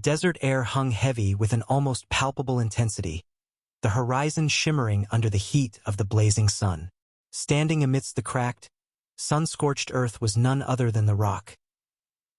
desert air hung heavy with an almost palpable intensity, the horizon shimmering under the heat of the blazing sun. Standing amidst the cracked, sun-scorched earth was none other than the Rock.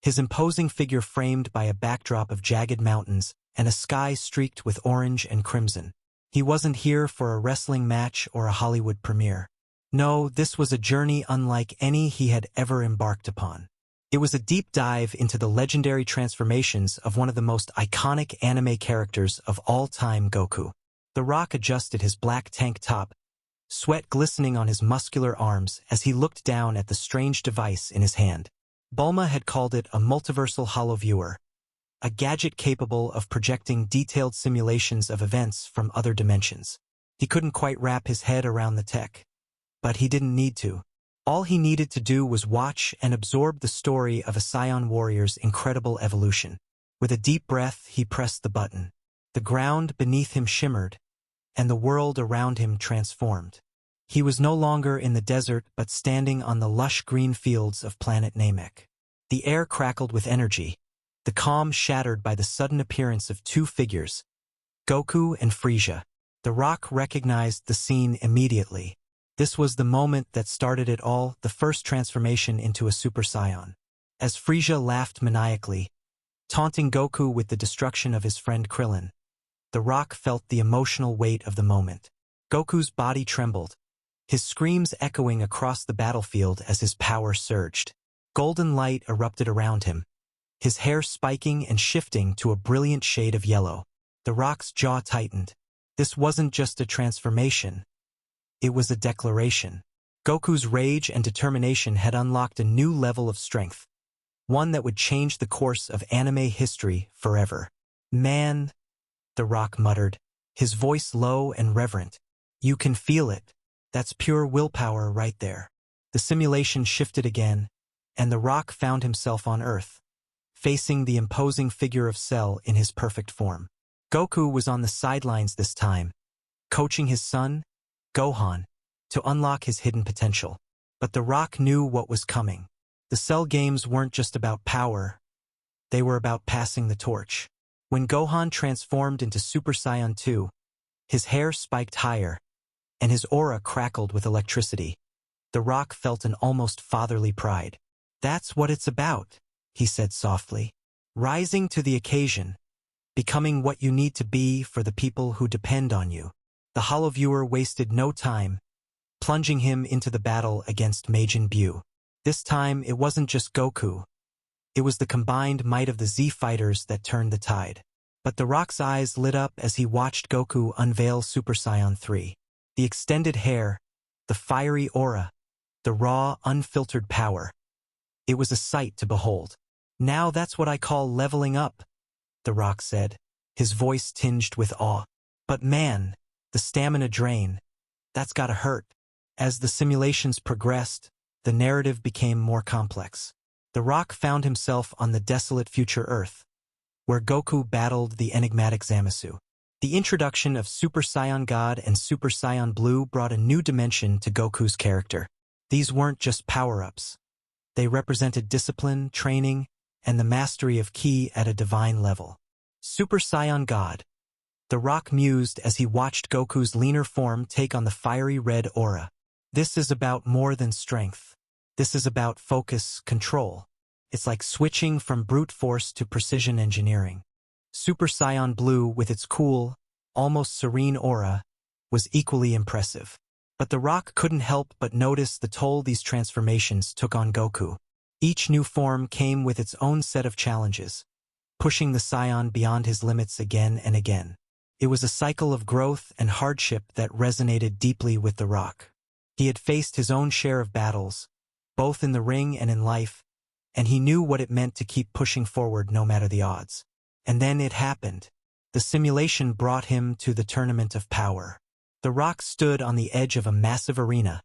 His imposing figure framed by a backdrop of jagged mountains and a sky streaked with orange and crimson. He wasn't here for a wrestling match or a Hollywood premiere. No, this was a journey unlike any he had ever embarked upon. It was a deep dive into the legendary transformations of one of the most iconic anime characters of all time, Goku. The Rock adjusted his black tank top, sweat glistening on his muscular arms as he looked down at the strange device in his hand. Bulma had called it a multiversal holoviewer, a gadget capable of projecting detailed simulations of events from other dimensions. He couldn't quite wrap his head around the tech, but he didn't need to. All he needed to do was watch and absorb the story of a Saiyan warrior's incredible evolution. With a deep breath, he pressed the button. The ground beneath him shimmered, and the world around him transformed. He was no longer in the desert but standing on the lush green fields of planet Namek. The air crackled with energy, the calm shattered by the sudden appearance of two figures, Goku and Frieza. The Rock recognized the scene immediately. This was the moment that started it all, the first transformation into a Super Saiyan. As Frieza laughed maniacally, taunting Goku with the destruction of his friend Krillin, the Rock felt the emotional weight of the moment. Goku's body trembled, his screams echoing across the battlefield as his power surged. Golden light erupted around him, his hair spiking and shifting to a brilliant shade of yellow. The Rock's jaw tightened. This wasn't just a transformation. It was a declaration. Goku's rage and determination had unlocked a new level of strength, one that would change the course of anime history forever. "Man," the Rock muttered, his voice low and reverent. "You can feel it. That's pure willpower right there." The simulation shifted again, and the Rock found himself on Earth, facing the imposing figure of Cell in his perfect form. Goku was on the sidelines this time, coaching his son, Gohan, to unlock his hidden potential. But the Rock knew what was coming. The Cell games weren't just about power, they were about passing the torch. When Gohan transformed into Super Saiyan 2, his hair spiked higher, and his aura crackled with electricity. The Rock felt an almost fatherly pride. "That's what it's about," he said softly. "Rising to the occasion, becoming what you need to be for the people who depend on you." The holoviewer wasted no time, plunging him into the battle against Majin Buu. This time, it wasn't just Goku. It was the combined might of the Z fighters that turned the tide. But the Rock's eyes lit up as he watched Goku unveil Super Saiyan 3. The extended hair, the fiery aura, the raw, unfiltered power. It was a sight to behold. "Now that's what I call leveling up," the Rock said, his voice tinged with awe. "But man, the stamina drain, that's gotta hurt." As the simulations progressed, the narrative became more complex. The Rock found himself on the desolate future Earth, where Goku battled the enigmatic Zamasu. The introduction of Super Saiyan God and Super Saiyan Blue brought a new dimension to Goku's character. These weren't just power-ups. They represented discipline, training, and the mastery of ki at a divine level. Super Saiyan God, the Rock mused as he watched Goku's leaner form take on the fiery red aura. This is about more than strength. This is about focus, control. It's like switching from brute force to precision engineering. Super Saiyan Blue, with its cool, almost serene aura, was equally impressive. But the Rock couldn't help but notice the toll these transformations took on Goku. Each new form came with its own set of challenges, pushing the Saiyan beyond his limits again and again. It was a cycle of growth and hardship that resonated deeply with the Rock. He had faced his own share of battles, both in the ring and in life, and he knew what it meant to keep pushing forward no matter the odds. And then it happened. The simulation brought him to the Tournament of Power. The Rock stood on the edge of a massive arena,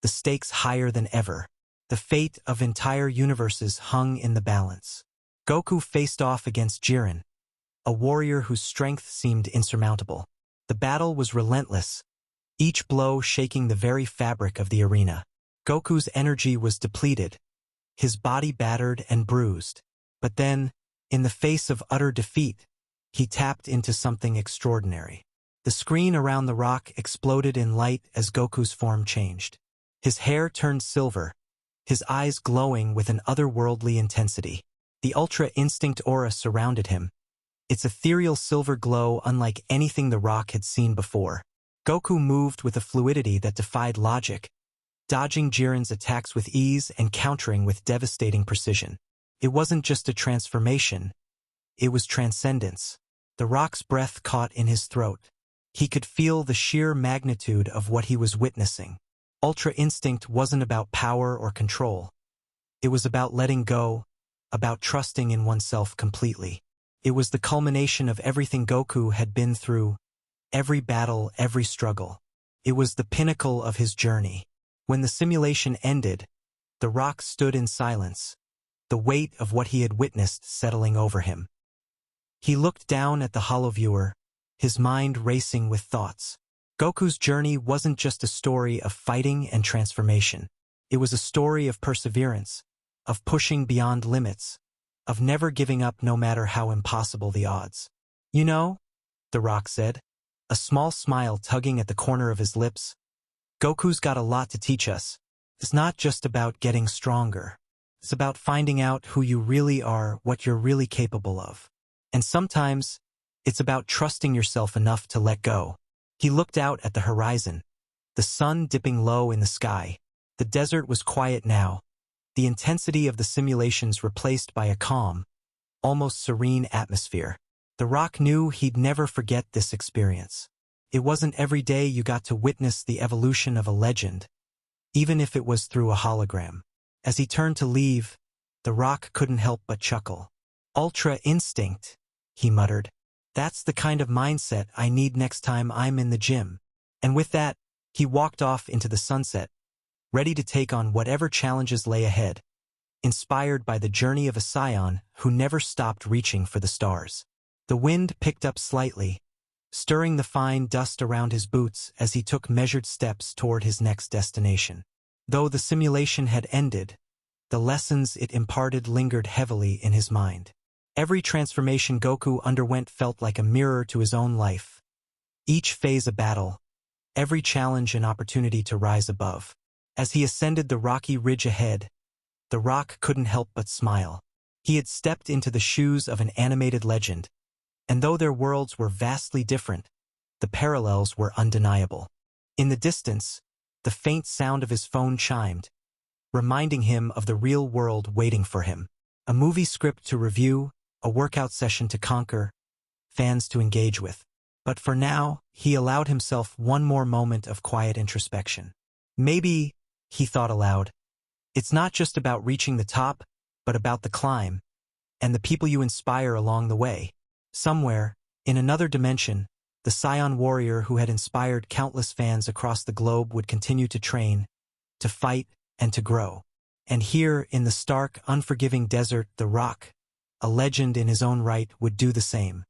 the stakes higher than ever. The fate of entire universes hung in the balance. Goku faced off against Jiren, a warrior whose strength seemed insurmountable. The battle was relentless, each blow shaking the very fabric of the arena. Goku's energy was depleted, his body battered and bruised. But then, In the face of utter defeat, he tapped into something extraordinary. The screen around the rock exploded in light as Goku's form changed. His hair turned silver, his eyes glowing with an otherworldly intensity. The Ultra Instinct aura surrounded him, its ethereal silver glow unlike anything the rock had seen before. Goku moved with a fluidity that defied logic, dodging Jiren's attacks with ease and countering with devastating precision. It wasn't just a transformation, it was transcendence. The rock's breath caught in his throat. He could feel the sheer magnitude of what he was witnessing. Ultra Instinct wasn't about power or control. It was about letting go, about trusting in oneself completely. It was the culmination of everything Goku had been through, every battle, every struggle. It was the pinnacle of his journey. When the simulation ended, the rock stood in silence, the weight of what he had witnessed settling over him. He looked down at the holloviewer, his mind racing with thoughts. Goku's journey wasn't just a story of fighting and transformation. It was a story of perseverance, of pushing beyond limits, of never giving up no matter how impossible the odds. You know, the rock said, a small smile tugging at the corner of his lips, Goku's got a lot to teach us. It's not just about getting stronger. It's about finding out who you really are, what you're really capable of. And sometimes, it's about trusting yourself enough to let go. He looked out at the horizon, the sun dipping low in the sky. The desert was quiet now, the intensity of the simulations replaced by a calm, almost serene atmosphere. The rock knew he'd never forget this experience. It wasn't every day you got to witness the evolution of a legend, even if it was through a hologram. As he turned to leave, the rock couldn't help but chuckle. Ultra Instinct, he muttered. That's the kind of mindset I need next time I'm in the gym. And with that, he walked off into the sunset, ready to take on whatever challenges lay ahead, inspired by the journey of a Saiyan who never stopped reaching for the stars. The wind picked up slightly, stirring the fine dust around his boots as he took measured steps toward his next destination. Though the simulation had ended, the lessons it imparted lingered heavily in his mind. Every transformation Goku underwent felt like a mirror to his own life. Each phase a battle, every challenge an opportunity to rise above. As he ascended the rocky ridge ahead, the rock couldn't help but smile. He had stepped into the shoes of an animated legend, and though their worlds were vastly different, the parallels were undeniable. In the distance, the faint sound of his phone chimed, reminding him of the real world waiting for him. A movie script to review, a workout session to conquer, fans to engage with. But for now, he allowed himself one more moment of quiet introspection. Maybe, he thought aloud, it's not just about reaching the top, but about the climb, and the people you inspire along the way. Somewhere, in another dimension, the Saiyan warrior who had inspired countless fans across the globe would continue to train, to fight, and to grow. And here, in the stark, unforgiving desert, the rock, a legend in his own right, would do the same.